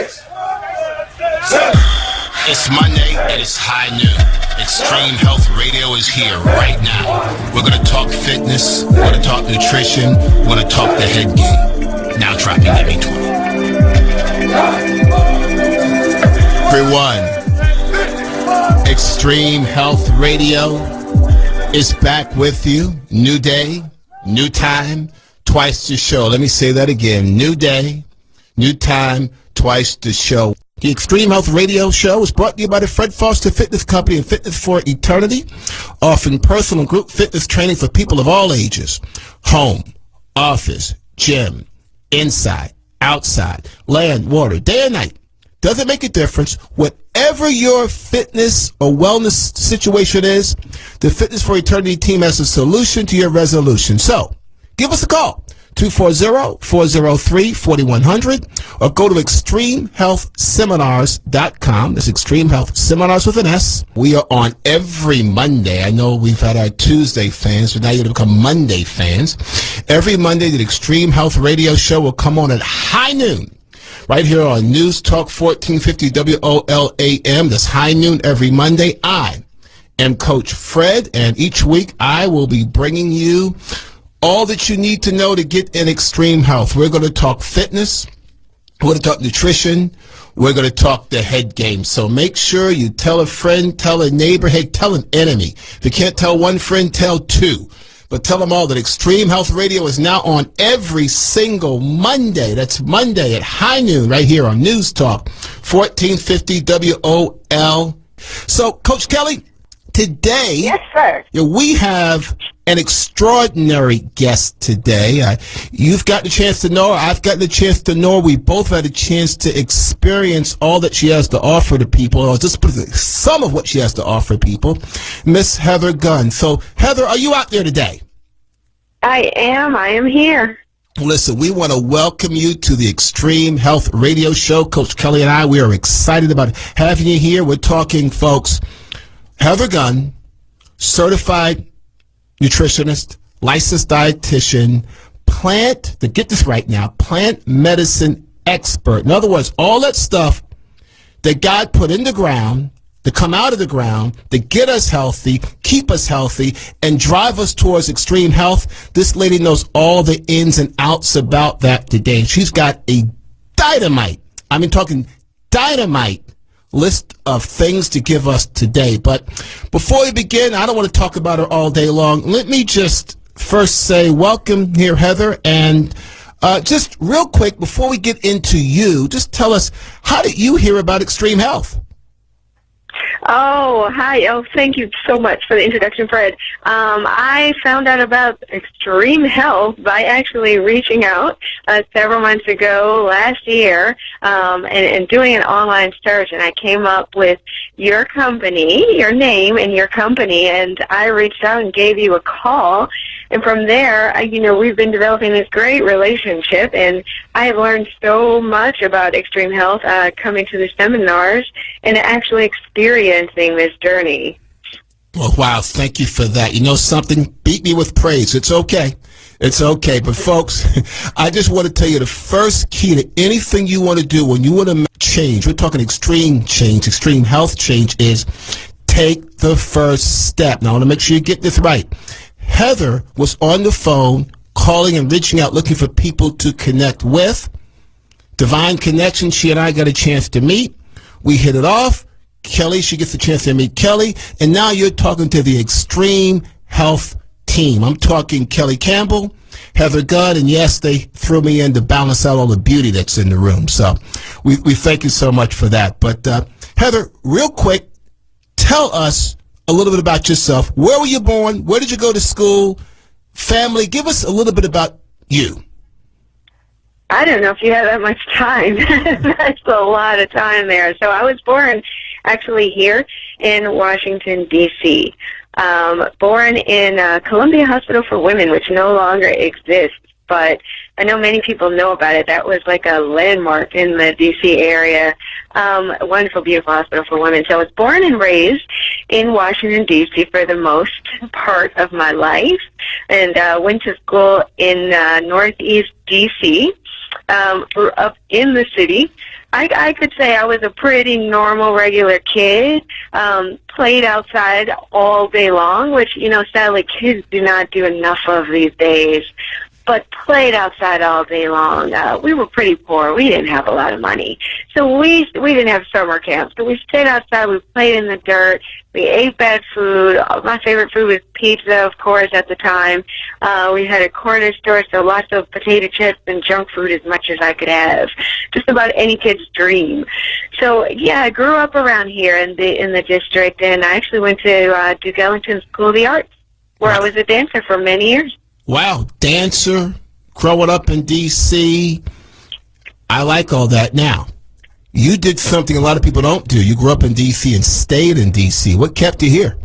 It's Monday and it's high noon. Extreme Health Radio is here right now. We're going to talk fitness, we're going to talk nutrition, we're going to talk the head game. Now dropping ME20. Everyone, Extreme Health Radio is back with you. New day, new time, twice the show. Let me say that again. New day, new time, twice the show. The Extreme Health Radio Show is brought to you by the Fred Foster Fitness Company and Fitness for Eternity, offering personal and group fitness training for people of all ages. Home, office, gym, inside, outside, land, water, day and night. Doesn't make a difference. Whatever your fitness or wellness situation is, the Fitness for Eternity team has a solution to your resolution. So, give us a call. 240-403-4100 or go to extremehealthseminars.com. That's Extreme Health Seminars with an S. We are on every Monday. I know we've had our Tuesday fans, but now you're going to become Monday fans. Every Monday, the Extreme Health Radio Show will come on at high noon, right here on News Talk 1450 WOLAM. That's high noon every Monday. I am Coach Fred, and each week I will be bringing you all that you need to know to get in extreme health. We're going to talk fitness. We're going to talk nutrition. We're going to talk the head game. So make sure you tell a friend, tell a neighbor, hey, tell an enemy. If you can't tell one friend, tell two. But tell them all that Extreme Health Radio is now on every single Monday. That's Monday at high noon right here on News Talk 1450 WOL. So, Coach Kelly, today, yes, sir, we have an extraordinary guest today. You've gotten a chance to know her. I've gotten a chance to know her. We both had a chance to experience all that she has to offer to people, or just some of what she has to offer people. Miss Heather Gunn. So, Heather, are you out there today? I am here. Listen, we want to welcome you to the Extreme Health Radio Show. Coach Kelly and I, we are excited about having you here. We're talking, folks, Heather Gunn, certified nutritionist, licensed dietitian, get this right now, plant medicine expert. In other words, all that stuff that God put in the ground, to come out of the ground, to get us healthy, keep us healthy, and drive us towards extreme health. This lady knows all the ins and outs about that today. She's got a dynamite list of things to give us today. But before we begin, I don't want to talk about her all day long. Let me just first say welcome here, Heather. And just real quick, before we get into you, just tell us, how did you hear about Extreme Health? Oh, hi. Oh, thank you so much for the introduction, Fred. I found out about Extreme Health by actually reaching out several months ago last year and doing an online search, and I came up with your company, your name and your company, and I reached out and gave you a call. And from there, we've been developing this great relationship, and I have learned so much about extreme health coming to the seminars and actually experiencing this journey. Well, wow, thank you for that. You know something? Beat me with praise. It's okay. It's okay. But, folks, I just want to tell you the first key to anything you want to do when you want to make change, we're talking extreme change, extreme health change, is take the first step. Now, I want to make sure you get this right. Heather was on the phone calling and reaching out looking for people to connect with. Divine connection, she and I got a chance to meet. We hit it off. Kelly, she gets a chance to meet Kelly. And now you're talking to the Extreme Health team. I'm talking Kelly Campbell, Heather Gunn, and yes, they threw me in to balance out all the beauty that's in the room. So we thank you so much for that. But Heather, real quick, tell us a little bit about yourself. Where were you born? Where did you go to school? Family? Give us a little bit about you. I don't know if you have that much time. That's a lot of time there. So I was born actually here in Washington, D.C. Born in Columbia Hospital for Women, which no longer exists. But I know many people know about it. That was like a landmark in the D.C. area. A wonderful, beautiful hospital for women. So I was born and raised in Washington, D.C. for the most part of my life, and went to school in Northeast D.C., grew up in the city, I could say I was a pretty normal, regular kid. Played outside all day long, which, sadly kids do not do enough of these days. But played outside all day long. We were pretty poor. We didn't have a lot of money. So we didn't have summer camps. So we stayed outside. We played in the dirt. We ate bad food. My favorite food was pizza, of course, at the time. We had a corner store, so lots of potato chips and junk food as much as I could have. Just about any kid's dream. So, yeah, I grew up around here in the district, and I actually went to Duke Ellington School of the Arts, where I was a dancer for many years. Wow, dancer, growing up in D.C. I like all that. Now, you did something a lot of people don't do. You grew up in D.C. and stayed in D.C. What kept you here?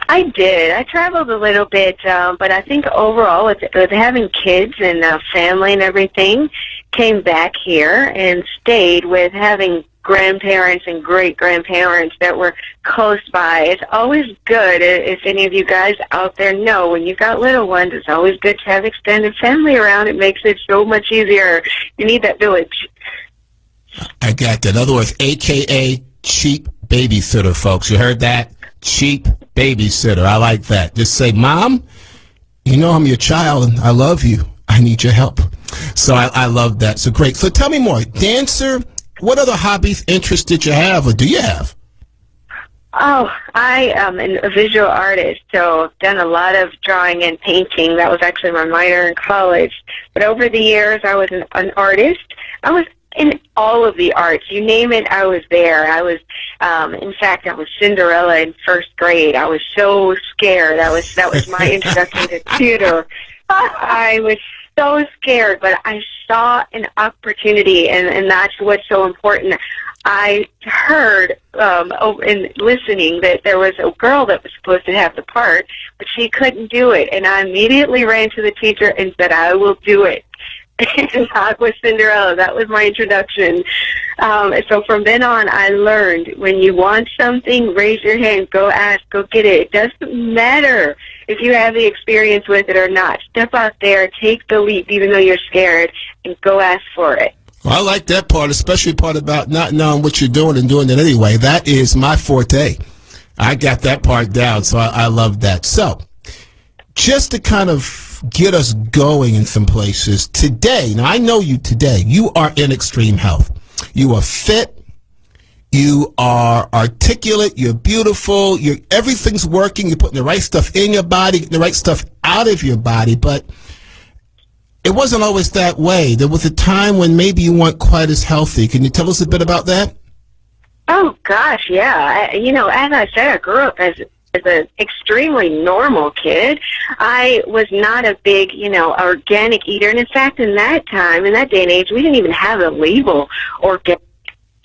I did. I traveled a little bit, but I think overall, with having kids and family and everything, came back here and stayed with having grandparents and great-grandparents that were close by. It's always good, if any of you guys out there know, when you've got little ones, it's always good to have extended family around. It makes it so much easier. You need that village. I got that. In other words, a.k.a. cheap babysitter, folks. You heard that? Cheap babysitter. I like that. Just say, Mom, I'm your child and I love you. I need your help. So I love that. So great. So tell me more. Dancer, what other hobbies, interests did you have or do you have? Oh, I am a visual artist, so I've done a lot of drawing and painting. That was actually my minor in college. But over the years, I was an artist. I was in all of the arts. You name it, I was there. I was, in fact, I was Cinderella in first grade. I was so scared. That was my introduction to theater. I was so scared, but I saw an opportunity, and that's what's so important. I heard in listening that there was a girl that was supposed to have the part, but she couldn't do it, and I immediately ran to the teacher and said, I will do it. And that was Cinderella. That was my introduction. So from then on, I learned when you want something, raise your hand, go ask, go get it. It doesn't matter if you have the experience with it or not. Step out there, take the leap, even though you're scared, and go ask for it. Well, I like that part, especially part about not knowing what you're doing and doing it anyway. That is my forte. I got that part down, so I love that. So, just to kind of get us going in some places today, now I know you today, you are in extreme health. You are fit, you are articulate, you're beautiful, everything's working, you're putting the right stuff in your body, the right stuff out of your body, but it wasn't always that way. There was a time when maybe you weren't quite as healthy. Can you tell us a bit about that? Oh, gosh, yeah. As I said, I grew up as an extremely normal kid. I was not a big, organic eater. And in fact, in that time, in that day and age, we didn't even have a label organic.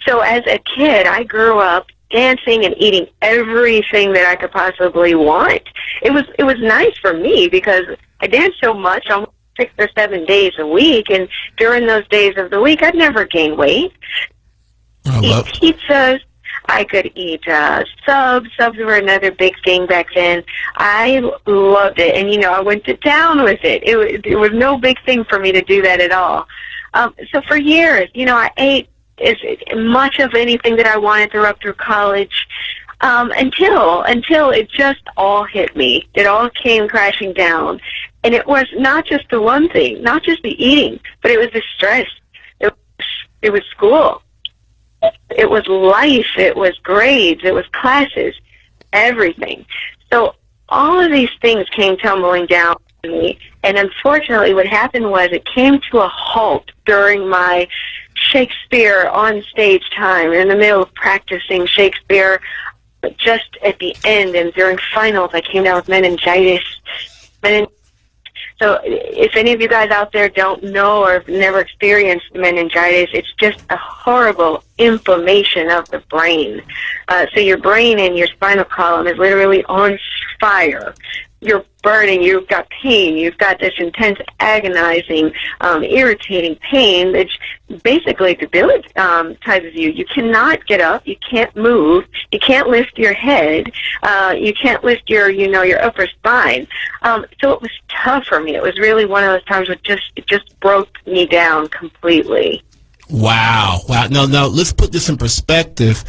So as a kid, I grew up dancing and eating everything that I could possibly want. It was nice for me because I danced so much, almost 6 or 7 days a week. And during those days of the week, I'd never gain weight. Eat pizzas. I could eat subs. Subs were another big thing back then. I loved it. And, I went to town with it. It was no big thing for me to do that at all. So for years, I ate as much of anything that I wanted through college until it just all hit me. It all came crashing down. And it was not just the one thing, not just the eating, but it was the stress. It was school. It was life, it was grades, it was classes, everything. So all of these things came tumbling down on me, and unfortunately what happened was it came to a halt during my Shakespeare on stage time, in the middle of practicing Shakespeare. Just at the end and during finals, I came down with meningitis. So if any of you guys out there don't know or have never experienced meningitis, it's just a horrible inflammation of the brain. So your brain and your spinal column is literally on fire. You're burning, you've got pain, you've got this intense, agonizing, irritating pain that basically debilitates you. You cannot get up, you can't move, you can't lift your head, you can't lift your upper spine. So it was tough for me. It was really one of those times where it just broke me down completely. Wow. No, let's put this in perspective.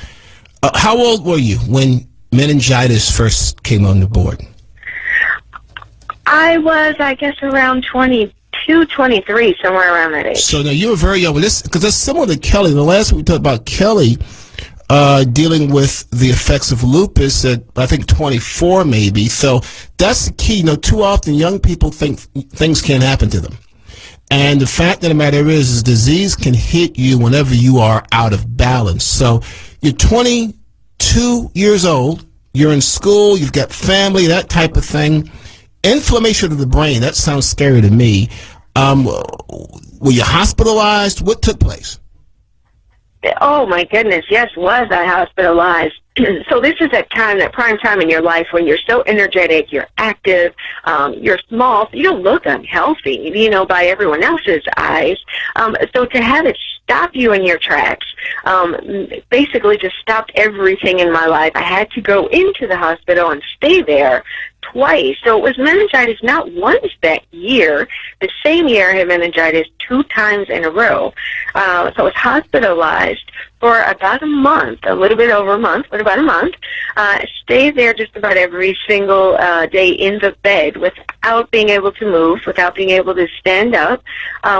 How old were you when meningitis first came on the board? I was, I guess, around 22, 23, somewhere around that age. So now you were very young. Because that's similar to Kelly. The last week we talked about Kelly dealing with the effects of lupus at, I think, 24 maybe. So that's the key. Too often young people think things can't happen to them. And the fact of the matter is disease can hit you whenever you are out of balance. So you're 22 years old, you're in school, you've got family, that type of thing. Inflammation of the brain, that sounds scary to me. Were you hospitalized? What took place? Oh, my goodness, yes, was I hospitalized. So this is that prime time in your life when you're so energetic, you're active, you're small, so you don't look unhealthy, by everyone else's eyes. So to have it stop you in your tracks, basically just stopped everything in my life. I had to go into the hospital and stay there twice. So it was meningitis not once that year. The same year I had meningitis 2 times in a row. So I was hospitalized for about a month, a little bit over a month, but about a month. Stayed there just about every single day in the bed without being able to move, without being able to stand up,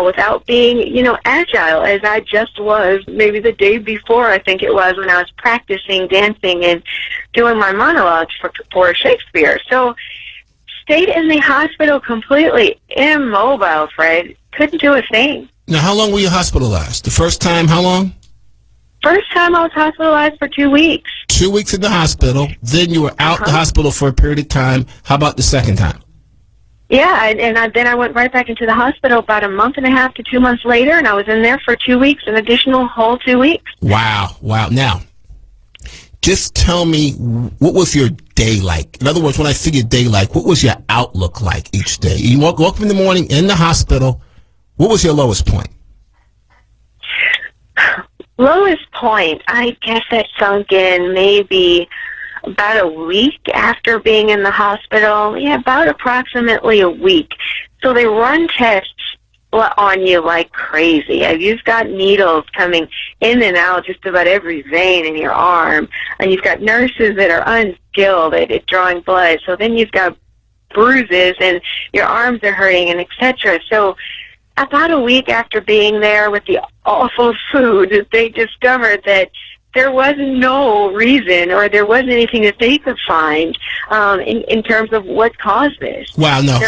without being, agile as I just was maybe the day before, I think it was, when I was practicing dancing and doing my monologues for Shakespeare. So stayed in the hospital completely immobile, Fred. Couldn't do a thing. Now, how long were you hospitalized? The first time, how long? First time I was hospitalized for 2 weeks. 2 weeks in the hospital. Then you were out the hospital for a period of time. How about the second time? Yeah, then I went right back into the hospital about a month and a half to 2 months later, and I was in there for 2 weeks, an additional whole 2 weeks. Wow. Now, just tell me, what was your day like? In other words, when I say your day like, what was your outlook like each day? You woke up in the morning in the hospital. What was your lowest point? Lowest point, I guess that sunk in maybe about a week after being in the hospital. Yeah, about approximately a week. So they run tests on you like crazy. You've got needles coming in and out just about every vein in your arm, and you've got nurses that are unskilled at drawing blood. So then you've got bruises, and your arms are hurting, and etc. So about a week after being there with the awful food, they discovered that there was no reason, or there wasn't anything that they could find in terms of what caused this. Wow, now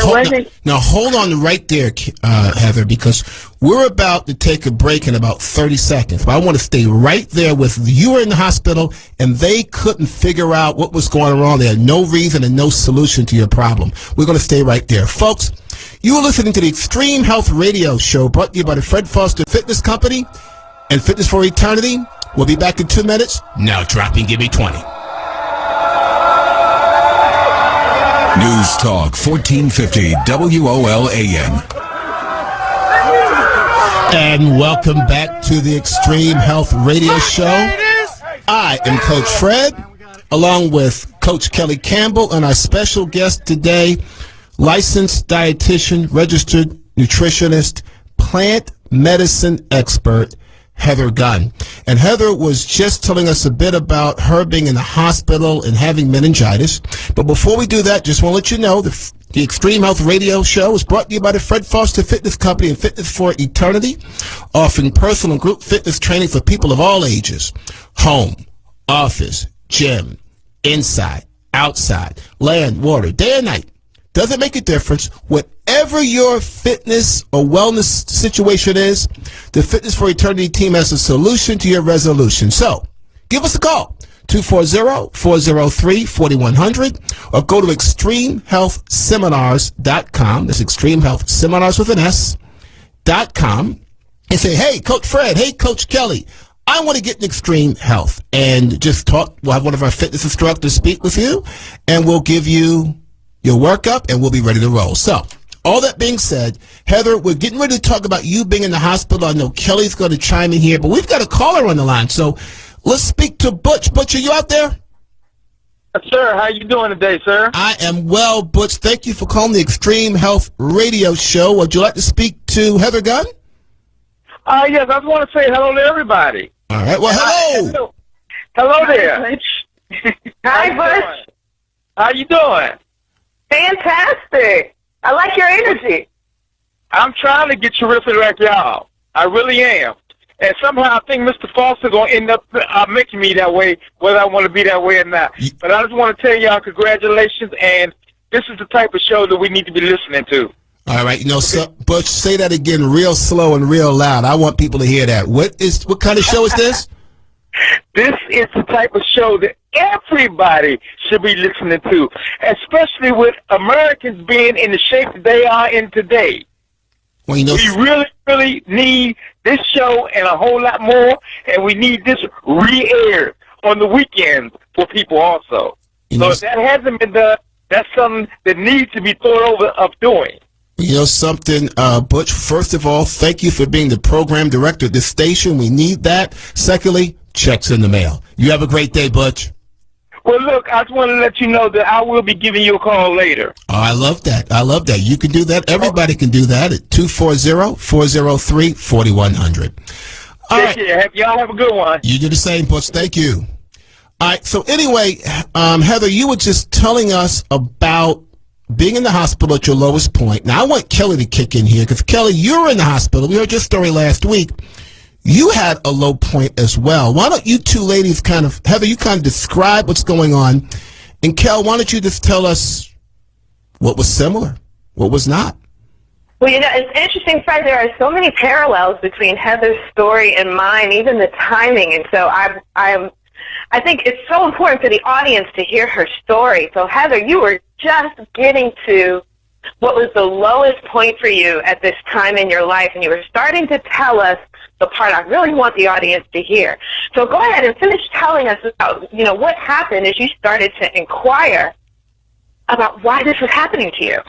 hold on right there, Heather, because we're about to take a break in about 30 seconds. But I want to stay right there with you. Were in the hospital, and they couldn't figure out what was going on. They had no reason and no solution to your problem. We're going to stay right there. Folks, you are listening to the Extreme Health Radio Show, brought to you by the Fred Foster Fitness Company and Fitness for Eternity. We'll be back in 2 minutes. Now dropping, give me 20. News Talk 1450 WOL AM. And welcome back to the Extreme Health Radio Show. I am Coach Fred, along with Coach Kelly Campbell, and our special guest today, licensed dietitian, registered nutritionist, plant medicine expert, Heather Gunn. And Heather was just telling us a bit about her being in the hospital and having meningitis. But before we do that, just want to let you know the Extreme Health Radio Show is brought to you by the Fred Foster Fitness Company and Fitness for Eternity, offering personal and group fitness training for people of all ages. Home, office, gym, inside, outside, land, water, day and night. Doesn't make a difference. Whatever your fitness or wellness situation is, the Fitness for Eternity team has a solution to your resolution. So, give us a call, 240-403-4100, or go to extremehealthseminars.com. That's Extreme Health Seminars with an S.com, and say, hey, Coach Fred, hey, Coach Kelly, I want to get in extreme health. And just talk. We'll have one of our fitness instructors speak with you, and we'll give you your workup, and we'll be ready to roll. So, all that being said, Heather, we're getting ready to talk about you being in the hospital. I know Kelly's going to chime in here, but we've got a caller on the line. So, let's speak to Butch. Butch, are you out there? Yes, sir. How you doing today, sir? I am well, Butch. Thank you for calling the Extreme Health Radio Show. Would you like to speak to Heather Gunn? Yes, I just want to say hello to everybody. All right. Well, hello. Hello there. Hi, Butch. How you doing? Fantastic. I like your energy. I'm trying to get terrific like y'all. I really am. And somehow I think Mr. Foster going to end up making me that way, whether I want to be that way or not. But I just want to tell y'all congratulations, and this is the type of show that we need to be listening to. All right. So, Butch, say that again real slow and real loud. I want people to hear that. What kind of show is this? This is the type of show that everybody should be listening to, especially with Americans being in the shape that they are in today. Well, we really, really need this show and a whole lot more, and we need this re-aired on the weekends for people also. So if that hasn't been done, that's something that needs to be thought over of doing. You know something, Butch, first of all, thank you for being the program director of this station. We need that. Secondly, checks in the mail. You have a great day, Butch. Well, look, I just want to let you know that I will be giving you a call later. Oh, I love that. I love that. You can do that. Everybody can do that at 240-403-4100. All right. Take care. Y'all have a good one. You do the same, Butch. Thank you. All right. So anyway, Heather, you were just telling us about being in the hospital at your lowest point. Now, I want Kelly to kick in here because, Kelly, you were in the hospital. We heard your story last week. You had a low point as well. Why don't you two ladies Heather, you kind of describe what's going on. And Kel, why don't you just tell us what was similar, what was not? Well, it's interesting, Fred. There are so many parallels between Heather's story and mine, even the timing. And so I think it's so important for the audience to hear her story. So, Heather, you were just getting to what was the lowest point for you at this time in your life, and you were starting to tell us the part I really want the audience to hear. So go ahead and finish telling us about, what happened as you started to inquire about why this was happening to you.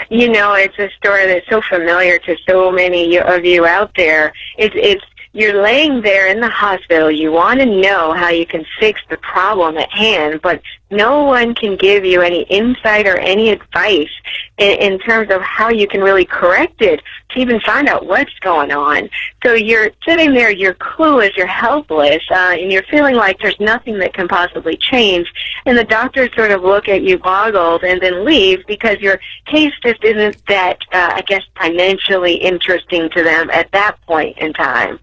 It's a story that's so familiar to so many of you out there. You're laying there in the hospital. You want to know how you can fix the problem at hand, but no one can give you any insight or any advice in terms of how you can really correct it to even find out what's going on. So you're sitting there, you're clueless, you're helpless, and you're feeling like there's nothing that can possibly change. And the doctors sort of look at you boggled and then leave because your case just isn't that, financially interesting to them at that point in time.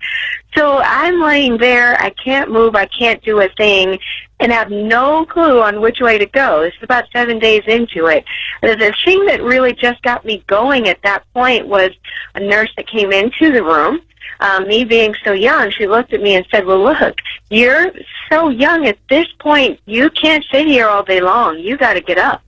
So I'm laying there, I can't move, I can't do a thing, and have no clue on which way to go. This is about 7 days into it. The thing that really just got me going at that point was a nurse that came into the room. Me being so young, she looked at me and said, well, look, you're so young at this point, you can't sit here all day long. You got to get up.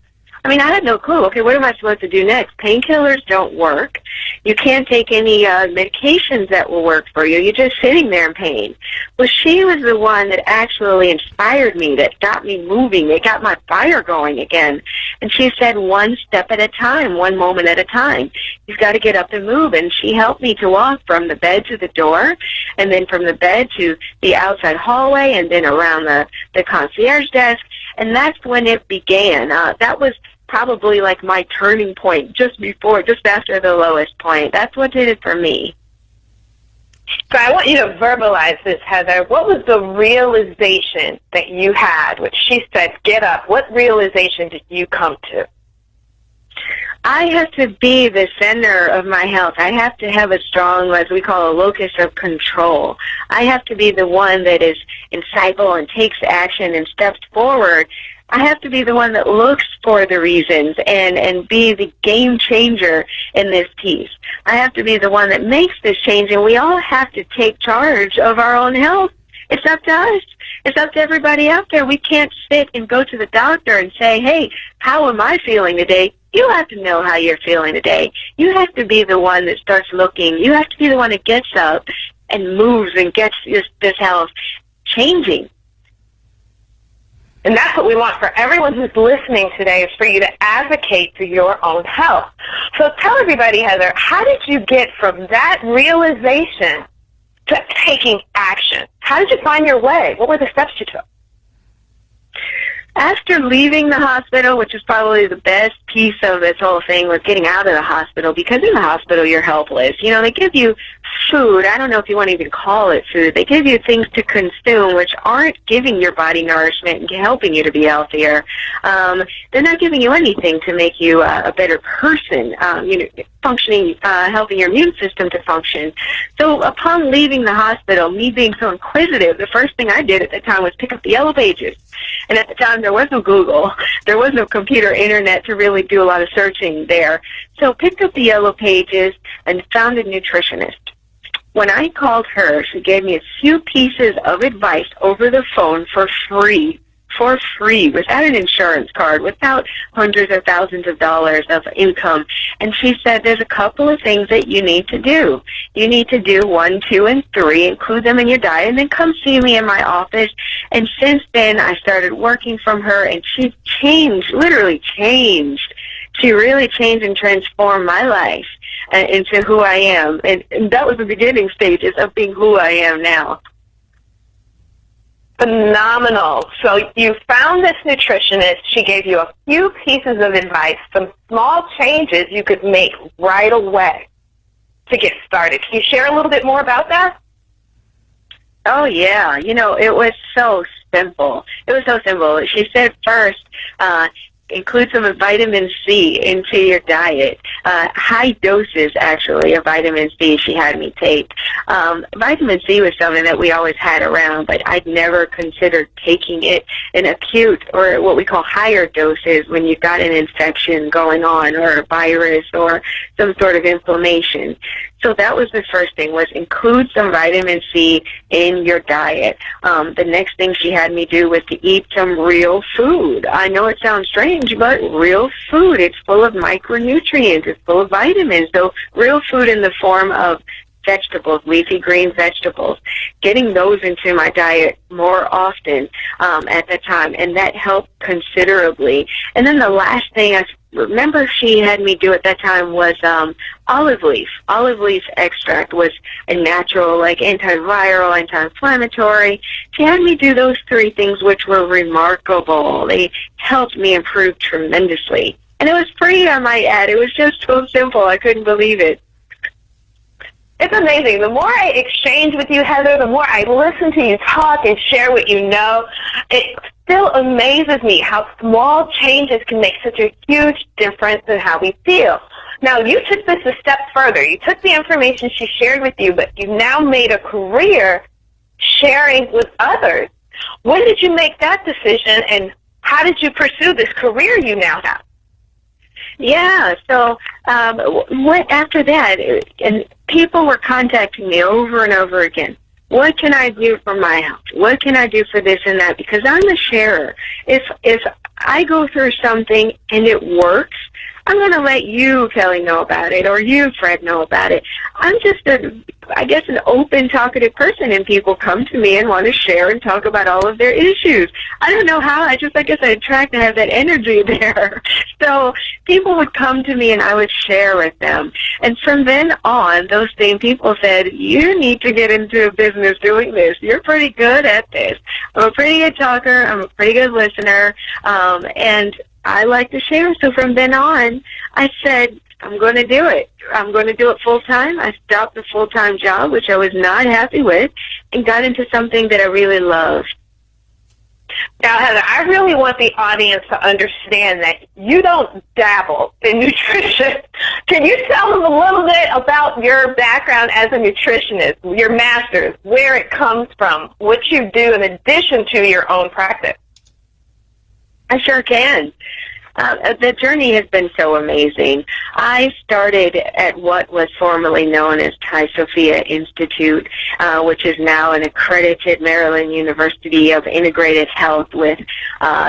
I mean, I had no clue. Okay, what am I supposed to do next? Painkillers don't work. You can't take any medications that will work for you. You're just sitting there in pain. Well, she was the one that actually inspired me, that got me moving. It got my fire going again. And she said, one step at a time, one moment at a time. You've got to get up and move. And she helped me to walk from the bed to the door, and then from the bed to the outside hallway, and then around the concierge desk. And that's when it began. That was probably like my turning point, just after the lowest point. That's what did it for me. So I want you to verbalize this, Heather. What was the realization that you had when she said, get up? What realization did you come to? I have to be the center of my health. I have to have a strong, as we call a locus of control. I have to be the one that is insightful and takes action and steps forward. I have to be the one that looks for the reasons and be the game changer in this piece. I have to be the one that makes this change, and we all have to take charge of our own health. It's up to us. It's up to everybody out there. We can't sit and go to the doctor and say, hey, how am I feeling today? You have to know how you're feeling today. You have to be the one that starts looking. You have to be the one that gets up and moves and gets this health changing. And that's what we want for everyone who's listening today, is for you to advocate for your own health. So tell everybody, Heather, how did you get from that realization to taking action? How did you find your way? What were the steps you took? After leaving the hospital, which is probably the best piece of this whole thing was getting out of the hospital, because in the hospital you're helpless. You know, they give you food. I don't know if you want to even call it food. They give you things to consume which aren't giving your body nourishment and helping you to be healthier. They're not giving you anything to make you a better person, functioning, helping your immune system to function. So upon leaving the hospital, me being so inquisitive, the first thing I did at the time was pick up the Yellow Pages. And at the time, there was no Google. There was no computer internet to really do a lot of searching there. So picked up the Yellow Pages and found a nutritionist. When I called her, she gave me a few pieces of advice over the phone for free, without an insurance card, without hundreds of thousands of dollars of income. And she said, there's a couple of things that you need to do. You need to do 1, 2, and 3, include them in your diet, and then come see me in my office. And since then, I started working from her, and she changed, literally changed. She really changed and transformed my life into who I am. And that was the beginning stages of being who I am now. Phenomenal. So you found this nutritionist. She gave you a few pieces of advice, some small changes you could make right away to get started. Can you share a little bit more about that? Oh, yeah. You know, it was so simple. She said first, include some vitamin C into your diet. High doses, actually, of vitamin C she had me take. Vitamin C was something that we always had around, but I'd never considered taking it in acute or what we call higher doses when you've got an infection going on or a virus or some sort of inflammation. So that was the first thing, was include some vitamin C in your diet. The next thing she had me do was to eat some real food. I know it sounds strange, but real food. It's full of micronutrients. It's full of vitamins. So real food in the form of vegetables, leafy green vegetables, getting those into my diet more often at the time, and that helped considerably. And then the last thing I remember she had me do at that time was olive leaf. Olive leaf extract was a natural, like, antiviral, anti-inflammatory. She had me do those 3 things, which were remarkable. They helped me improve tremendously. And it was free, I might add. It was just so simple. I couldn't believe it. It's amazing. The more I exchange with you, Heather, the more I listen to you talk and share what you know, it still amazes me how small changes can make such a huge difference in how we feel. Now, you took this a step further. You took the information she shared with you, but you've now made a career sharing with others. When did you make that decision, and how did you pursue this career you now have? Yeah, so after that, and people were contacting me over and over again. What can I do for my health? What can I do for this and that? Because I'm a sharer. If I go through something and it works, I'm going to let you, Kelly, know about it, or you, Fred, know about it. I'm just an open, talkative person, and people come to me and want to share and talk about all of their issues. I don't know how. I guess I attract to have that energy there. So people would come to me, and I would share with them. And from then on, those same people said, you need to get into a business doing this. You're pretty good at this. I'm a pretty good talker. I'm a pretty good listener. And I like to share. So from then on, I said, I'm going to do it. I'm going to do it full-time. I stopped the full-time job, which I was not happy with, and got into something that I really loved. Now, Heather, I really want the audience to understand that you don't dabble in nutrition. Can you tell them a little bit about your background as a nutritionist, your master's, where it comes from, what you do in addition to your own practice? I sure can. The journey has been so amazing. I started at what was formerly known as Thai Sophia Institute, which is now an accredited Maryland University of Integrated Health with,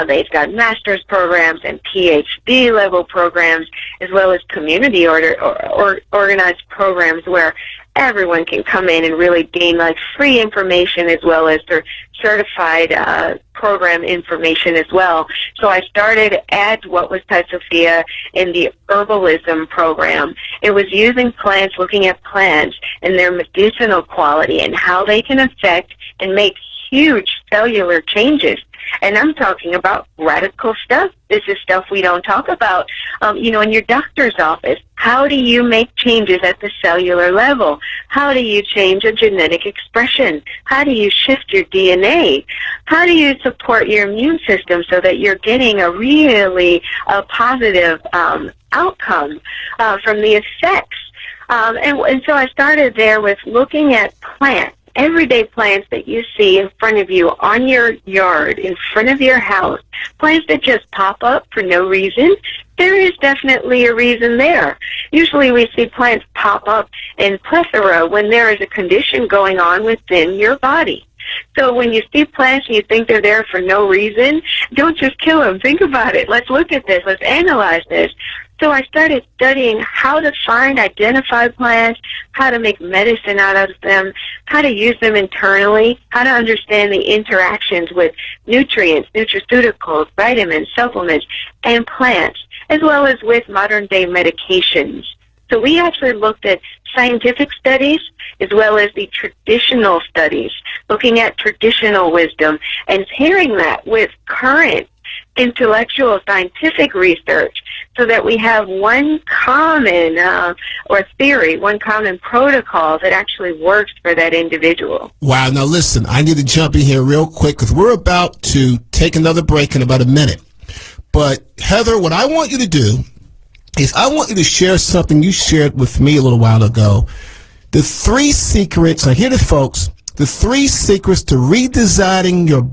they've got master's programs and PhD level programs, as well as community organized programs where everyone can come in and really gain like free information as well as their certified program information as well. So I started at what was Thai Sophia in the herbalism program. It was using plants, looking at plants and their medicinal quality and how they can affect and make huge cellular changes And I'm talking about radical stuff. This is stuff we don't talk about, in your doctor's office. How do you make changes at the cellular level? How do you change a genetic expression? How do you shift your DNA? How do you support your immune system so that you're getting a really positive outcome from the effects? And so I started there with looking at plants, everyday plants that you see in front of you, on your yard, in front of your house, plants that just pop up for no reason. There is definitely a reason there. Usually we see plants pop up in plethora when there is a condition going on within your body. So when you see plants and you think they're there for no reason, don't just kill them. Think about it. Let's look at this. Let's analyze this. So I started studying how to identify plants, how to make medicine out of them, how to use them internally, how to understand the interactions with nutrients, nutraceuticals, vitamins, supplements, and plants, as well as with modern-day medications. So we actually looked at scientific studies as well as the traditional studies, looking at traditional wisdom and pairing that with current intellectual scientific research so that we have one common theory, one common protocol that actually works for that individual. Wow. Now, listen, I need to jump in here real quick because we're about to take another break in about a minute. But, Heather, what I want you to do is I want you to share something you shared with me a little while ago. The 3 secrets, now hear this, folks, the 3 secrets to redesigning, let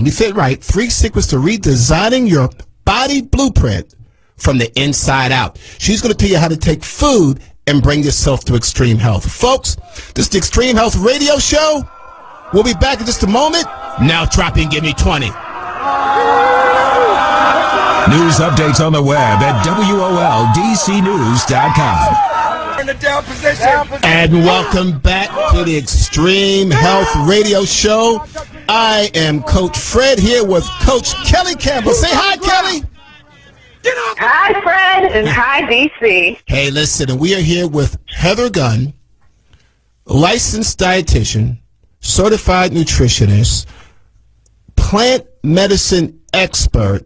me say it right, 3 secrets to redesigning your body blueprint from the inside out. She's going to tell you how to take food and bring yourself to extreme health. Folks, this is the Extreme Health Radio Show. We'll be back in just a moment. Now drop in, give me 20. News updates on the web at WOLDCnews.com. And welcome back to the Extreme Health Radio Show. I am Coach Fred here with Coach Kelly Campbell. Say hi, Kelly. Hi, Fred, and hi, DC. Hey, listen, and we are here with Heather Gunn, licensed dietitian, certified nutritionist, plant medicine expert,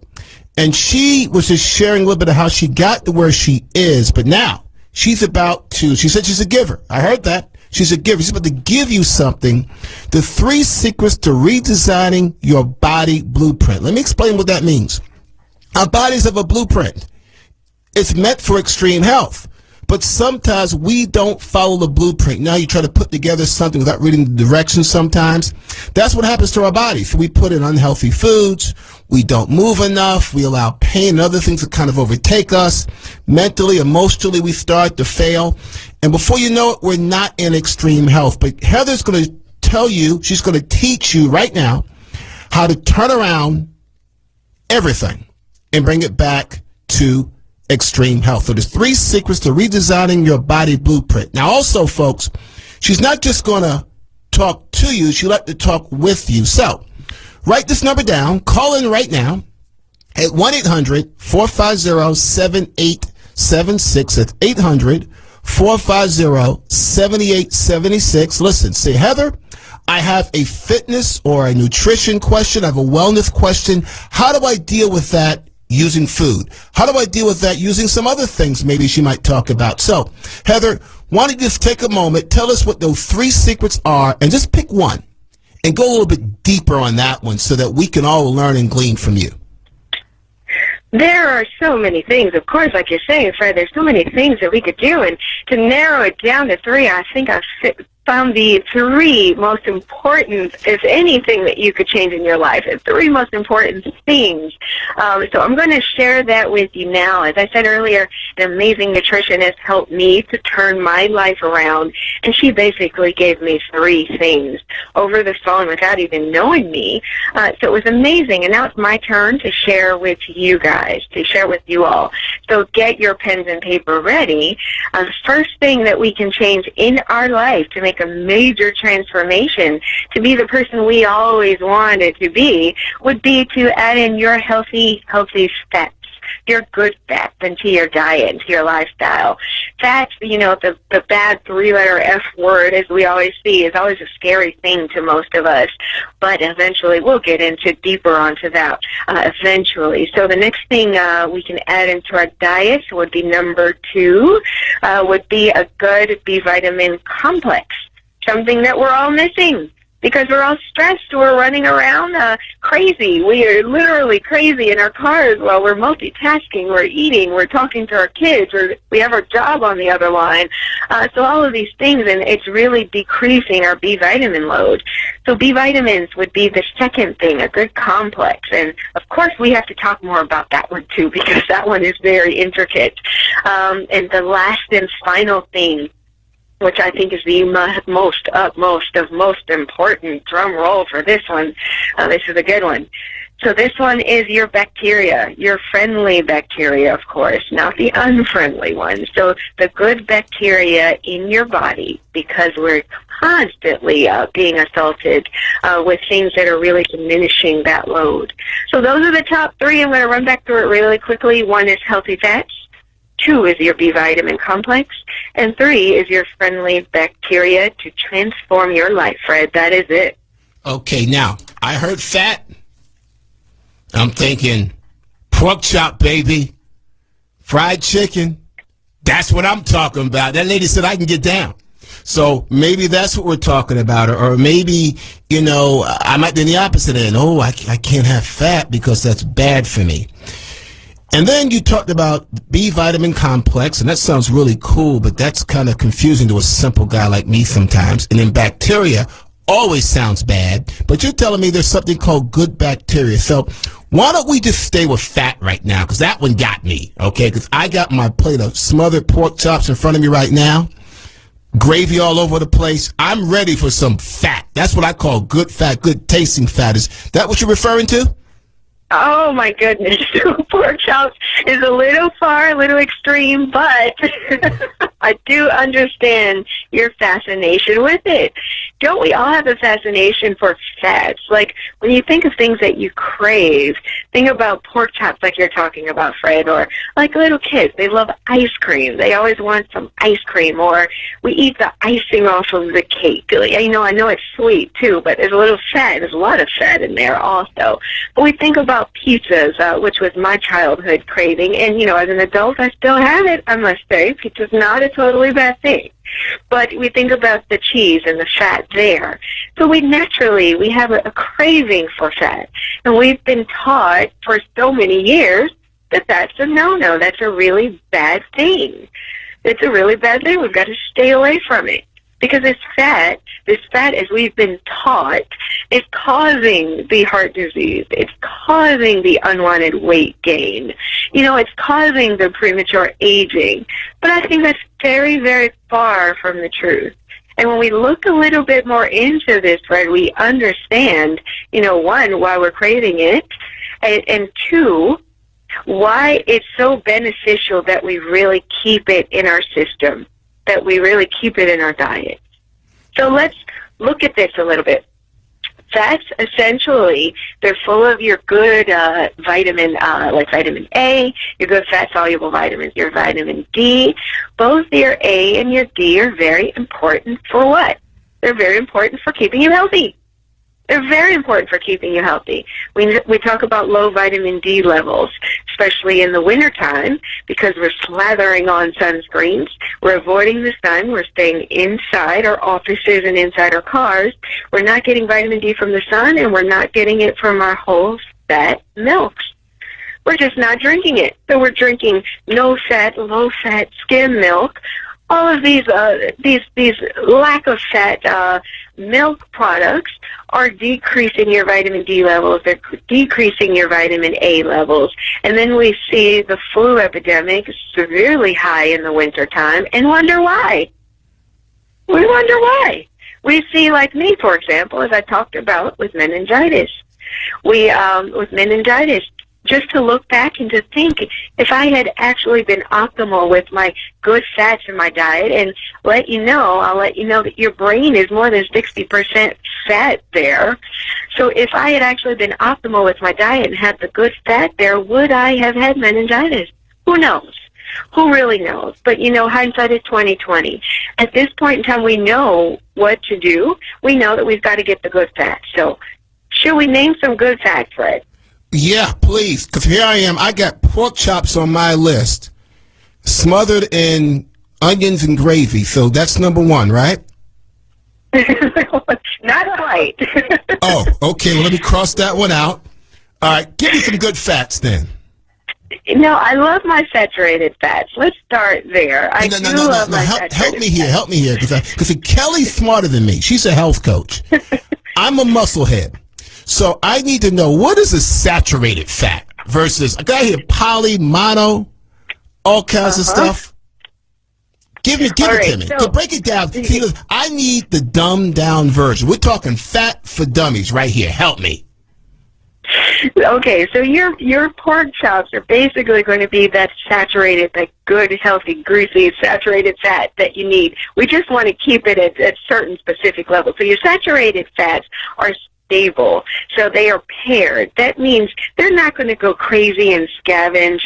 and she was just sharing a little bit of how she got to where she is, but now she said she's a giver. I heard that. She's a giver. She's about to give you something. The 3 secrets to redesigning your body blueprint. Let me explain what that means. Our bodies have a blueprint. It's meant for extreme health. But sometimes we don't follow the blueprint. Now you try to put together something without reading the directions sometimes. That's what happens to our bodies. We put in unhealthy foods. We don't move enough. We allow pain and other things to kind of overtake us. Mentally, emotionally, we start to fail. And before you know it, we're not in extreme health. But Heather's going to tell you, she's going to teach you right now how to turn around everything and bring it back to extreme health. So there's 3 secrets to redesigning your body blueprint. Now also, folks, she's not just going to talk to you, she'll like to talk with you. So write this number down. Call in right now at 1-800-450-7876. That's 800-450-7876. Listen, say, Heather, I have a fitness or a nutrition question. I have a wellness question. How do I deal with that using food? How do I deal with that using some other things maybe she might talk about? So, Heather, why don't you just take a moment, tell us what those 3 secrets are, and just pick one and go a little bit deeper on that one so that we can all learn and glean from you. There are so many things, of course, like you're saying, Fred, there's so many things that we could do, and to narrow it down to 3, I think I've found the 3 most important, if anything, that you could change in your life. The 3 most important things. So I'm going to share that with you now. As I said earlier, an amazing nutritionist helped me to turn my life around, and she basically gave me 3 things over the phone without even knowing me. So it was amazing, and now it's my turn to share with you guys, to share with you all. So get your pens and paper ready. The first thing that we can change in our life to make a major transformation, to be the person we always wanted to be, would be to add in your healthy steps. your good fats into your diet, into your lifestyle. Fats, the bad 3-letter F word, as we always see, is always a scary thing to most of us. But eventually, we'll get into deeper onto that eventually. So the next thing we can add into our diet would be number 2, would be a good B vitamin complex, something that we're all missing. Because we're all stressed, we're running around crazy. We are literally crazy in our cars while we're multitasking, we're eating, we're talking to our kids, we have our job on the other line. So all of these things, and it's really decreasing our B vitamin load. So B vitamins would be the second thing, a good complex. And of course we have to talk more about that one too, because that one is very intricate. And the last and final thing, which I think is the most important, drum roll for this one. This is a good one. So this one is your bacteria, your friendly bacteria, of course, not the unfriendly ones. So the good bacteria in your body, because we're constantly being assaulted with things that are really diminishing that load. So those are the top 3. I'm going to run back through it really quickly. 1 is healthy fats. 2 is your B vitamin complex, and 3 is your friendly bacteria to transform your life, Fred. That is it. Okay, now, I heard fat. I'm thinking pork chop, baby. Fried chicken. That's what I'm talking about. That lady said I can get down. So maybe that's what we're talking about. Or maybe, I might be in the opposite end. Oh, I can't have fat because that's bad for me. And then you talked about B vitamin complex, and that sounds really cool, but that's kind of confusing to a simple guy like me sometimes. And then bacteria always sounds bad, but you're telling me there's something called good bacteria. So why don't we just stay with fat right now? Because that one got me, okay? Because I got my plate of smothered pork chops in front of me right now, gravy all over the place. I'm ready for some fat. That's what I call good fat, good tasting fat. Is that what you're referring to? Oh, my goodness. Pork chops is a little far, a little extreme, but I do understand your fascination with it. Don't we all have a fascination for fats? Like, when you think of things that you crave, think about pork chops like you're talking about, Fred, or like little kids. They love ice cream. They always want some ice cream, or we eat the icing off of the cake. I know it's sweet, too, but there's a little fat. There's a lot of fat in there also. But we think about pizzas, which was my childhood craving, and as an adult I still have it, I must say. Pizza's not a totally bad thing, but we think about the cheese and the fat there. So we have a craving for fat, and we've been taught for so many years that that's a no-no. That's a really bad thing. It's a really bad thing. We've got to stay away from it. Because this fat, as we've been taught, is causing the heart disease. It's causing the unwanted weight gain. It's causing the premature aging. But I think that's very, very far from the truth. And when we look a little bit more into this, Fred, we understand, 1, why we're craving it, and 2, why it's so beneficial that we really keep it in our system, that we really keep it in our diet. So let's look at this a little bit. Fats, essentially, they're full of your good vitamin, like vitamin A, your good fat-soluble vitamins, your vitamin D. Both your A and your D are very important for what? They're very important for keeping you healthy. They're very important for keeping you healthy. We talk about low vitamin D levels, especially in the wintertime, because we're slathering on sunscreens. We're avoiding the sun. We're staying inside our offices and inside our cars. We're not getting vitamin D from the sun, and we're not getting it from our whole fat milks. We're just not drinking it. So we're drinking no-fat, low-fat skim milk. All of these lack of fat milk products are decreasing your vitamin D levels. They're decreasing your vitamin A levels. And then we see the flu epidemic severely high in the wintertime and wonder why. We wonder why. We see, like me, for example, as I talked about with meningitis. With meningitis, just to look back and to think if I had actually been optimal with my good fats in my diet, and I'll let you know that your brain is more than 60% fat there. So if I had actually been optimal with my diet and had the good fat there, would I have had meningitis? Who knows? Who really knows? But, hindsight is 20/20. At this point in time, we know what to do. We know that we've got to get the good fat. So should we name some good fats, Fred? Yeah, please, because here I am. I got pork chops on my list, smothered in onions and gravy. So that's number one, right? Not quite. Oh, okay. Well, let me cross that one out. All right, give me some good fats then. No, I love my saturated fats. Let's start there. I do love my saturated fats. Help me here, because Kelly's smarter than me. She's a health coach. I'm a musclehead. So I need to know, what is a saturated fat versus, I got here poly, mono, all kinds of stuff. Give it to me. So break it down. See, look, I need the dumbed down version. We're talking fat for dummies right here. Help me. Okay, so your pork chops are basically going to be that saturated, that good, healthy, greasy, saturated fat that you need. We just want to keep it at certain specific levels. So your saturated fats are stable, so they are paired. That means they're not going to go crazy and scavenge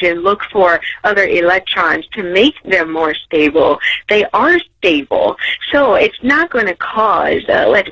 and look for other electrons to make them more stable. They are stable, so it's not going to cause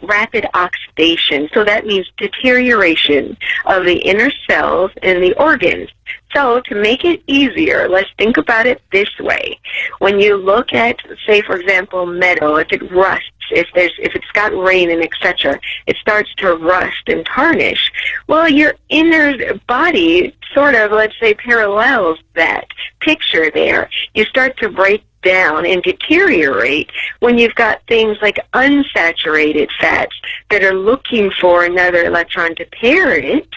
rapid oxidation. So that means deterioration of the inner cells and the organs. So to make it easier, let's think about it this way. When you look at, say, for example, metal, if it rusts, if it's got rain and etc., it starts to rust and tarnish. Well, your inner body sort of, let's say, parallels that picture there. You start to break down and deteriorate when you've got things like unsaturated fats that are looking for another electron to pair it.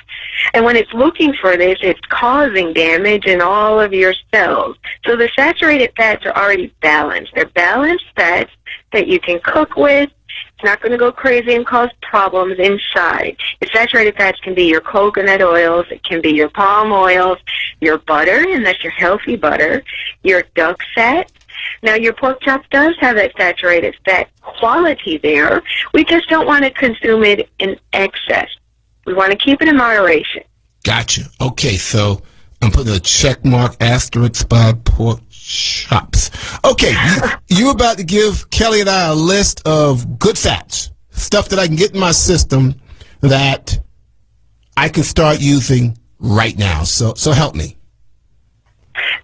And when it's looking for this, it's causing damage in all of your cells. So the saturated fats are already balanced. They're balanced fats that you can cook with. It's not going to go crazy and cause problems inside. The saturated fats can be your coconut oils, it can be your palm oils, your butter, and that's your healthy butter, your duck fat. Now, your pork chop does have that saturated fat quality there. We just don't want to consume it in excess. We want to keep it in moderation. Gotcha. Okay, so I'm putting a check mark, asterisk by pork chops. Okay, you're about to give Kelly and I a list of good fats, stuff that I can get in my system that I can start using right now. So help me.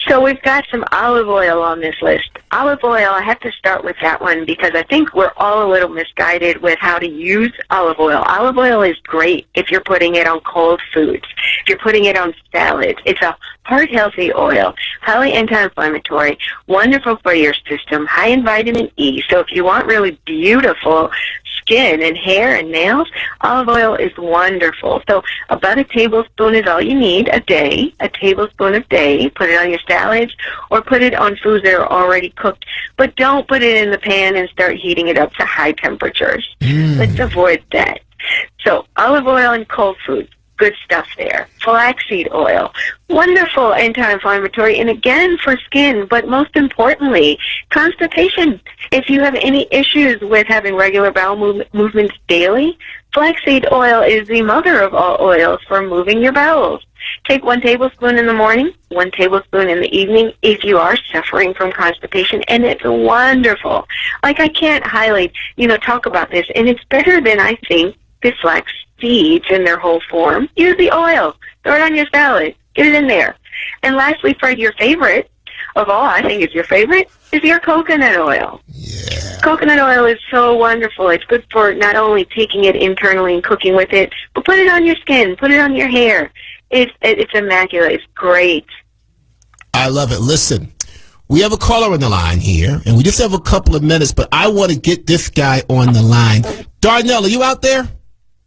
So we've got some olive oil on this list. Olive oil, I have to start with that one because I think we're all a little misguided with how to use olive oil. Olive oil is great if you're putting it on cold foods, if you're putting it on salads. It's a heart-healthy oil, highly anti-inflammatory, wonderful for your system, high in vitamin E. So if you want really beautiful skin and hair and nails, olive oil is wonderful. So about a tablespoon is all you need a day, a tablespoon a day. Put it on your salads or put it on foods that are already cooked. But don't put it in the pan and start heating it up to high temperatures. Let's avoid that. So olive oil and cold foods. Good stuff there. Flaxseed oil, wonderful anti-inflammatory, and again for skin, but most importantly, constipation. If you have any issues with having regular bowel movements daily, flaxseed oil is the mother of all oils for moving your bowels. Take 1 tablespoon in the morning, 1 tablespoon in the evening if you are suffering from constipation, and it's wonderful. Like, I can't highly, talk about this, and it's better than, I think, the flax seeds in their whole form. Use the oil. Throw it on your salad. Get it in there. And lastly, Fred, your favorite of all, I think is your favorite, is your coconut oil. Yeah. Coconut oil is so wonderful. It's good for not only taking it internally and cooking with it, but put it on your skin, put it on your hair. It's immaculate. It's great. I love it. Listen, we have a caller on the line here, and we just have a couple of minutes, but I want to get this guy on the line. Darnell, are you out there?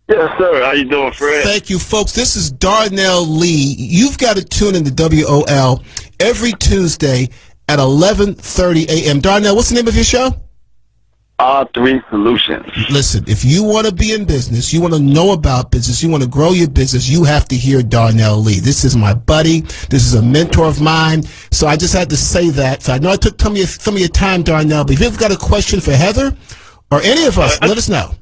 Yes, sir. How you doing, Fred? Thank you, folks. This is Darnell Lee. You've got to tune in to WOL every Tuesday at 11:30 a.m. Darnell, what's the name of your show? R3 Solutions. Listen, if you want to be in business, you want to know about business, you want to grow your business, you have to hear Darnell Lee. This is my buddy. This is a mentor of mine. So I just had to say that. So I know I took some of your time, Darnell, but if you've got a question for Heather or any of us, let us know.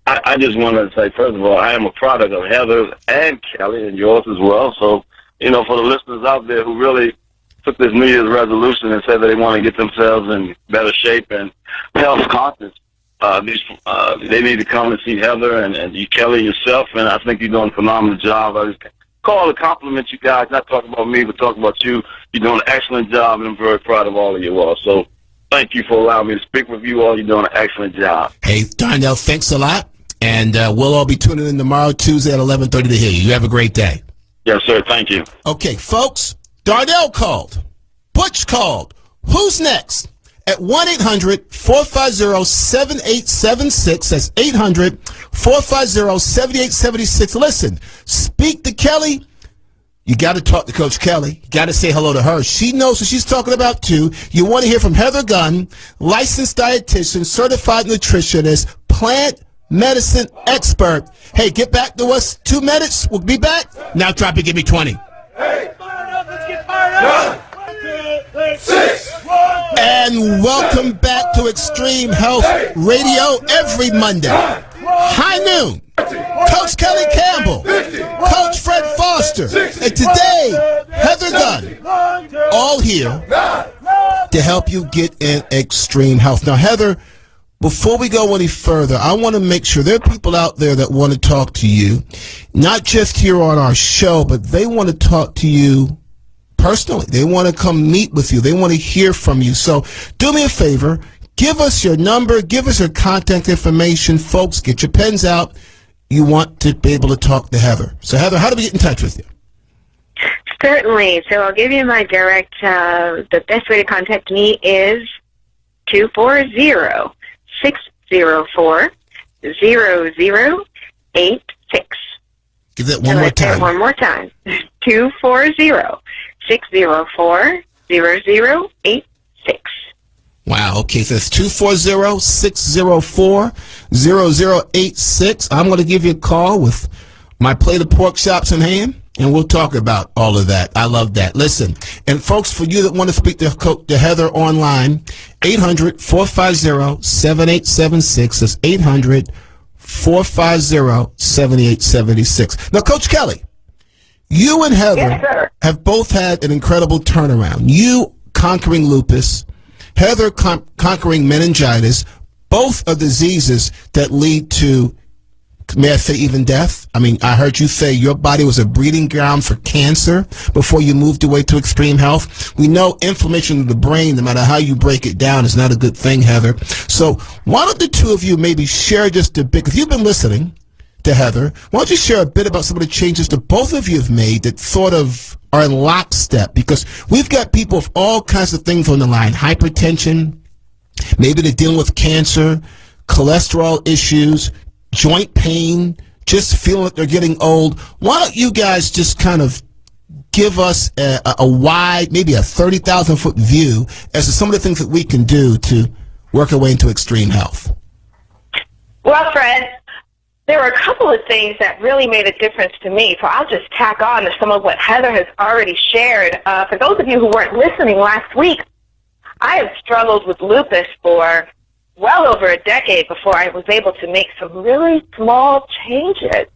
I just wanted to say, first of all, I am a product of Heather and Kelly and yours as well. So, for the listeners out there who really took this New Year's resolution and said that they want to get themselves in better shape and health conscious, they need to come and see Heather and you, Kelly, yourself, and I think you're doing a phenomenal job. I just call to compliment you guys, not talking about me, but talking about you. You're doing an excellent job, and I'm very proud of all of you all. So thank you for allowing me to speak with you all. You're doing an excellent job. Hey, Darnell, thanks a lot, and we'll all be tuning in tomorrow, Tuesday at 11:30 to hear you. You have a great day. Yes, sir. Thank you. Okay, folks, Darnell called. Butch called. Who's next? At 1-800-450-7876. That's 800-450-7876. Listen, speak to Kelly. You got to talk to Coach Kelly. You got to say hello to her. She knows what she's talking about, too. You want to hear from Heather Gunn, licensed dietitian, certified nutritionist, plant medicine expert. Hey, get back to us. 2 minutes. We'll be back. Now drop it. Give me 20. Hey, fire up. Let's get fired up. 1, 2, 3, 6. And welcome back to Extreme Health Radio every Monday. High noon. Coach Kelly Campbell, Coach Fred Foster, and today, Heather Gunn, all here to help you get in extreme health. Now, Heather, before we go any further, I want to make sure there are people out there that want to talk to you, not just here on our show, but they want to talk to you personally. They want to come meet with you. They want to hear from you. So do me a favor. Give us your number. Give us your contact information. Folks, get your pens out. You want to be able to talk to Heather. So, Heather, how do we get in touch with you? Certainly. So I'll give you my direct, the best way to contact me is 240-604-0086. Give that one more time. One more time. 240-604-0086. Wow, okay, so it's 240-604-0086. I'm going to give you a call with my plate of pork chops in hand, and we'll talk about all of that. I love that. Listen, and folks, for you that want to speak to Heather online, 800-450-7876. That's 800-450-7876. Now, Coach Kelly, you and Heather have both had an incredible turnaround. You conquering lupus, Heather conquering meningitis, both are diseases that lead to, may I say, even death. I mean, I heard you say your body was a breeding ground for cancer before you moved away to extreme health. We know inflammation of the brain, no matter how you break it down, is not a good thing, Heather. So why don't the two of you maybe share just a bit, because you've been listening to Heather, why don't you share a bit about some of the changes that both of you have made that sort of are in lockstep? Because we've got people with all kinds of things on the line, hypertension, maybe they're dealing with cancer, cholesterol issues, joint pain, just feeling that they're getting old. Why don't you guys just kind of give us a wide, maybe a 30,000-foot view as to some of the things that we can do to work our way into extreme health? Well, Fred, there were a couple of things that really made a difference to me, so I'll just tack on to some of what Heather has already shared. For those of you who weren't listening last week, I have struggled with lupus for well over a decade before I was able to make some really small changes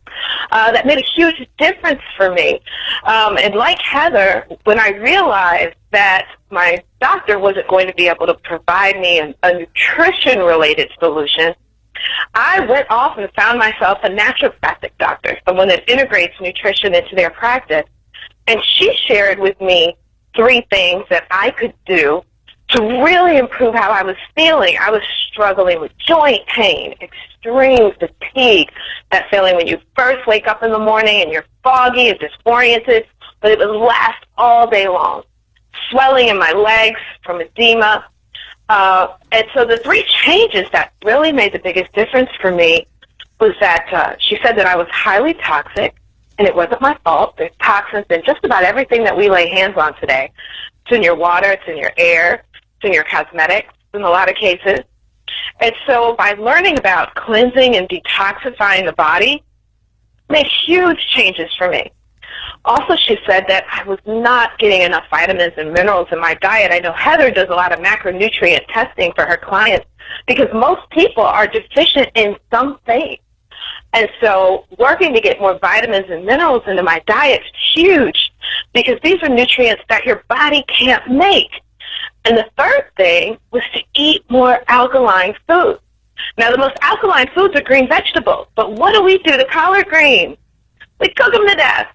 that made a huge difference for me. And like Heather, when I realized that my doctor wasn't going to be able to provide me a nutrition-related solution, I went off and found myself a naturopathic doctor, someone that integrates nutrition into their practice. And she shared with me 3 things that I could do to really improve how I was feeling. I was struggling with joint pain, extreme fatigue, that feeling when you first wake up in the morning and you're foggy and disoriented, but it would last all day long. Swelling in my legs from edema. And so the 3 changes that really made the biggest difference for me was that she said that I was highly toxic, and it wasn't my fault. There's toxins in just about everything that we lay hands on today. It's in your water, it's in your air, it's in your cosmetics in a lot of cases. And so by learning about cleansing and detoxifying the body, made huge changes for me. Also, she said that I was not getting enough vitamins and minerals in my diet. I know Heather does a lot of macronutrient testing for her clients because most people are deficient in something. And so working to get more vitamins and minerals into my diet is huge because these are nutrients that your body can't make. And the third thing was to eat more alkaline foods. Now, the most alkaline foods are green vegetables, but what do we do to collard greens? We cook them to death.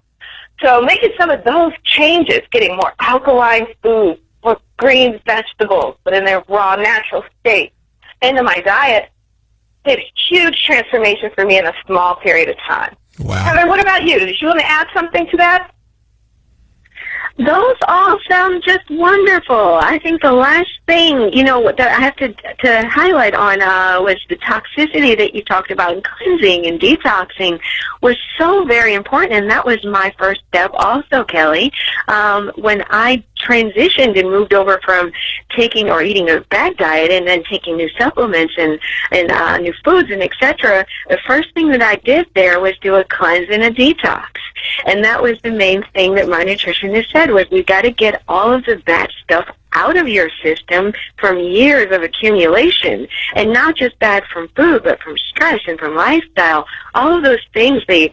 So making some of those changes, getting more alkaline foods, more green vegetables, but in their raw, natural state, into my diet, did a huge transformation for me in a small period of time. Wow. Heather, what about you? Did you want to add something to that? Those all sound just wonderful. I think the last thing, that I have to highlight on was the toxicity that you talked about, and cleansing and detoxing was so very important, and that was my first step also, Kelly. When I transitioned and moved over from taking or eating a bad diet and then taking new supplements and new foods and etc., the first thing that I did there was do a cleanse and a detox. And that was the main thing that my nutritionist said was we've got to get all of the bad stuff out of your system from years of accumulation, and not just bad from food, but from stress and from lifestyle. All of those things, they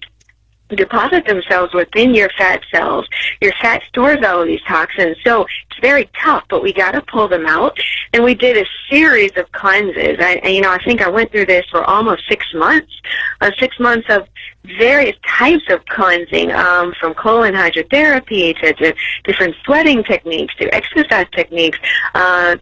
deposit themselves within your fat cells. Your fat stores all of these toxins, so it's very tough, but we got to pull them out. And we did a series of cleanses. I think I went through this for almost 6 months, 6 months of various types of cleansing, from colon hydrotherapy to different sweating techniques to exercise techniques,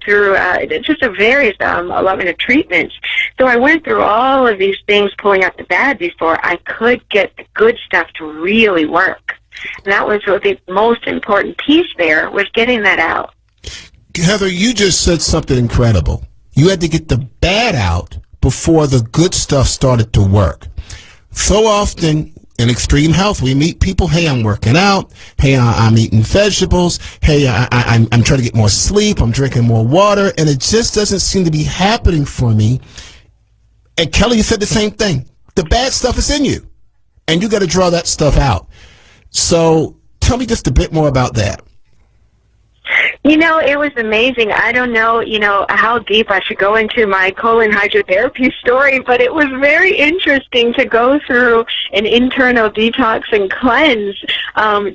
through just a various allotment of treatments. So I went through all of these things, pulling out the bad before I could get the good stuff to really work. And that was the most important piece there, was getting that out. Heather, you just said something incredible. You had to get the bad out before the good stuff started to work. So often in extreme health, we meet people, hey, I'm working out, hey, I'm eating vegetables, hey, I'm trying to get more sleep, I'm drinking more water, and it just doesn't seem to be happening for me. And Kelly, you said the same thing. The bad stuff is in you, and you got to draw that stuff out. So tell me just a bit more about that. It was amazing. I don't know, how deep I should go into my colon hydrotherapy story, but it was very interesting to go through an internal detox and cleanse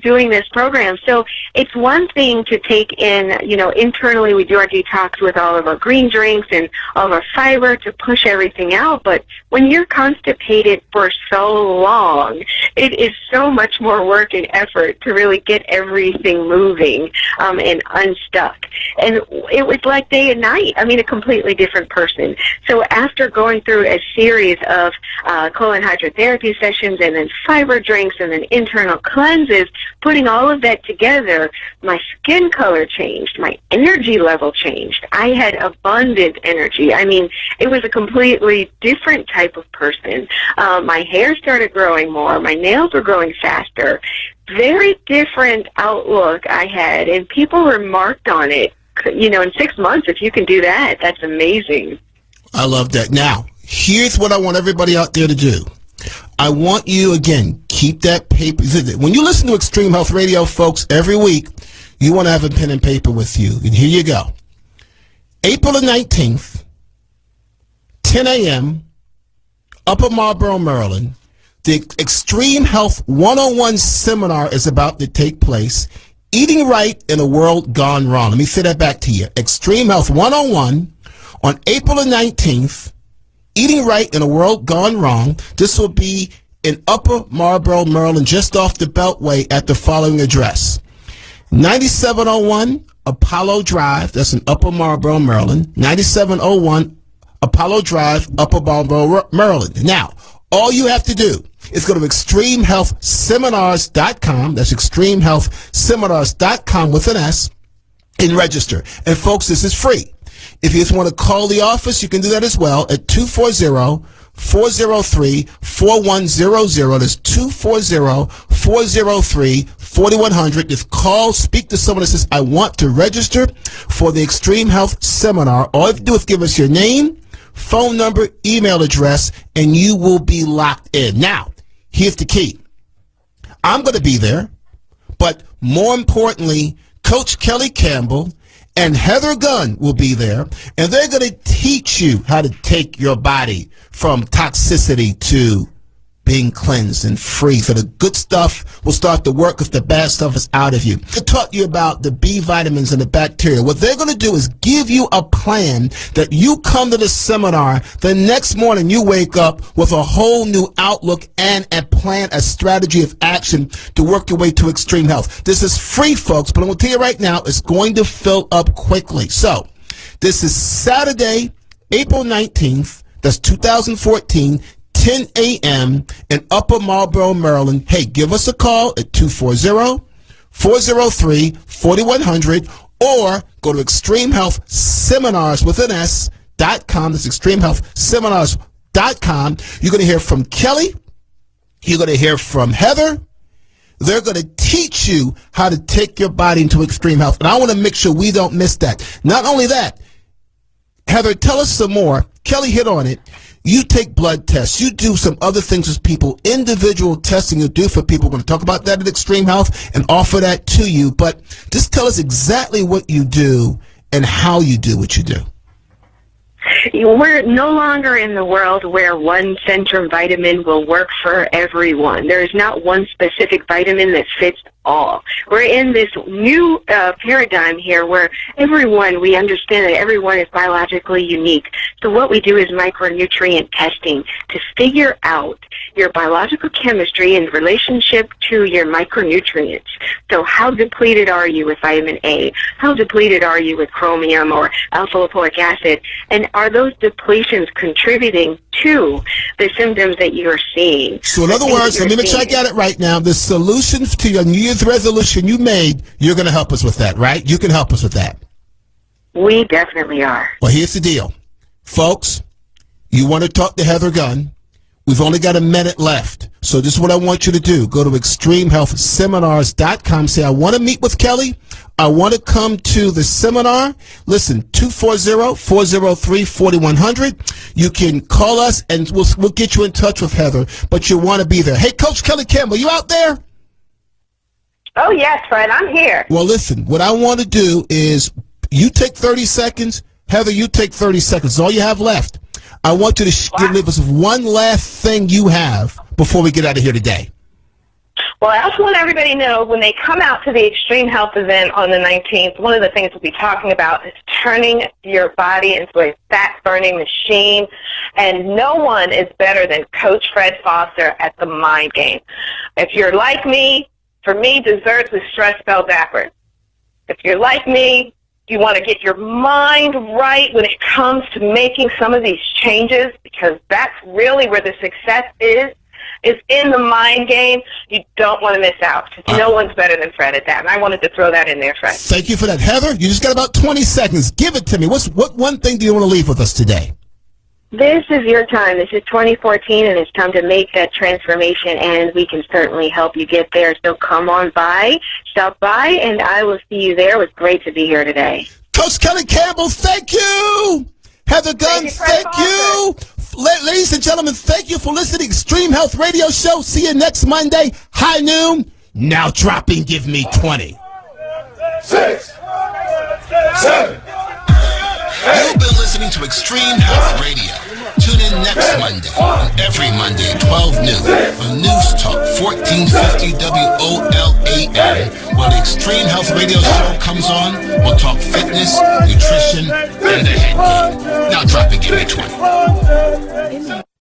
doing this program. So it's one thing to take in, internally we do our detox with all of our green drinks and all of our fiber to push everything out, but when you're constipated for so long, it is so much more work and effort to really get everything moving and unstuck. And it was like day and night. A completely different person. So after going through a series of colon hydrotherapy sessions and then fiber drinks and then internal cleanses, putting all of that together, my skin color changed, my energy level changed. I had abundant energy. It was a completely different type of person. My hair started growing more. My nails were growing faster. Very different outlook I had, and people remarked on it. In 6 months, if you can do that, that's amazing. I love that. Now, here's what I want everybody out there to do. I want you, again, keep that paper. When you listen to Extreme Health Radio, folks, every week, you want to have a pen and paper with you. And here you go. April the 19th, 10 a.m., Upper Marlboro, Maryland. The Extreme Health 101 seminar is about to take place. Eating Right in a World Gone Wrong. Let me say that back to you. Extreme Health 101 on April the 19th. Eating Right in a World Gone Wrong. This will be in Upper Marlboro, Maryland, just off the Beltway at the following address. 9701 Apollo Drive. That's in Upper Marlboro, Maryland. 9701 Apollo Drive, Upper Marlboro, Maryland. Now, all you have to do is go to extremehealthseminars.com. That's extremehealthseminars.com with an S and register. And folks, this is free. If you just want to call the office, you can do that as well at 240-403-4100. That's 240-403-4100. Just call, speak to someone that says, I want to register for the Extreme Health Seminar. All you have to do is give us your name, phone number, email address, and you will be locked in. Now, here's the key. I'm going to be there, but more importantly, Coach Kelly Campbell and Heather Gunn will be there, and they're going to teach you how to take your body from toxicity to being cleansed and free, so the good stuff will start to work if the bad stuff is out of you. To talk to you about the B vitamins and the bacteria, what they're going to do is give you a plan that you come to the seminar, the next morning you wake up with a whole new outlook and a plan, a strategy of action to work your way to extreme health. This is free, folks, but I'm going to tell you right now, it's going to fill up quickly. So, this is Saturday, April 19th, that's 2014, 10 a.m. in Upper Marlboro, Maryland. Hey, give us a call at 240-403-4100 or go to Extreme Health Seminars with an S.com. That's extremehealthseminars.com. You're going to hear from Kelly. You're going to hear from Heather. They're going to teach you how to take your body into extreme health. And I want to make sure we don't miss that. Not only that, Heather, tell us some more. Kelly hit on it. You take blood tests. You do some other things with people, individual testing you do for people. We're going to talk about that at Extreme Health and offer that to you. But just tell us exactly what you do and how you do what you do. We're no longer in the world where one Centrum vitamin will work for everyone. There is not one specific vitamin that fits all. We're in this new paradigm here where we understand that everyone is biologically unique. So what we do is micronutrient testing to figure out your biological chemistry in relationship to your micronutrients. So how depleted are you with vitamin A? How depleted are you with chromium or alpha-lipoic acid? And are those depletions contributing to the symptoms that you're seeing? So in other words, let me make sure I got it right now. The solutions to your New Year's resolution you made, you're going to help us with that, right? You can help us with that. We definitely are. Well, here's the deal. Folks, you want to talk to Heather Gunn. We've only got a minute left. So this is what I want you to do. Go to extremehealthseminars.com. Say, I want to meet with Kelly. I want to come to the seminar. Listen, 240-403-4100. You can call us, and we'll get you in touch with Heather, but you want to be there. Hey, Coach Kelly Campbell, you out there? Oh, yes, Fred, I'm here. Well, listen, what I want to do is you take 30 seconds. Heather, you take 30 seconds. That's all you have left. I want you to give us one last thing you have before we get out of here today. Well, I also want everybody to know when they come out to the Extreme Health event on the 19th, one of the things we'll be talking about is turning your body into a fat-burning machine. And no one is better than Coach Fred Foster at the Mind Game. If you're like me, for me, desserts with stress spelled backwards. If you're like me, you want to get your mind right when it comes to making some of these changes, because that's really where the success is in the mind game. You don't want to miss out, because no one's better than Fred at that. And I wanted to throw that in there, Fred. Thank you for that. Heather, you just got about 20 seconds. Give it to me. What one thing do you want to leave with us today? This is your time. This is 2014, and it's time to make that transformation, and we can certainly help you get there. So come on by, stop by, and I will see you there. It was great to be here today. Coach Kelly Campbell, thank you. Heather Gunn, thank you. Ladies and gentlemen, thank you for listening to Extreme Health Radio Show. See you next Monday, high noon. Now dropping, give me 20. 6, 7. You've been listening to Extreme Health Radio. Tune in next Monday and every Monday at 12 noon on News Talk 1450 WOLAM. When the Extreme Health Radio Show comes on, we'll talk fitness, nutrition, and the head game. Now drop it, give me 20.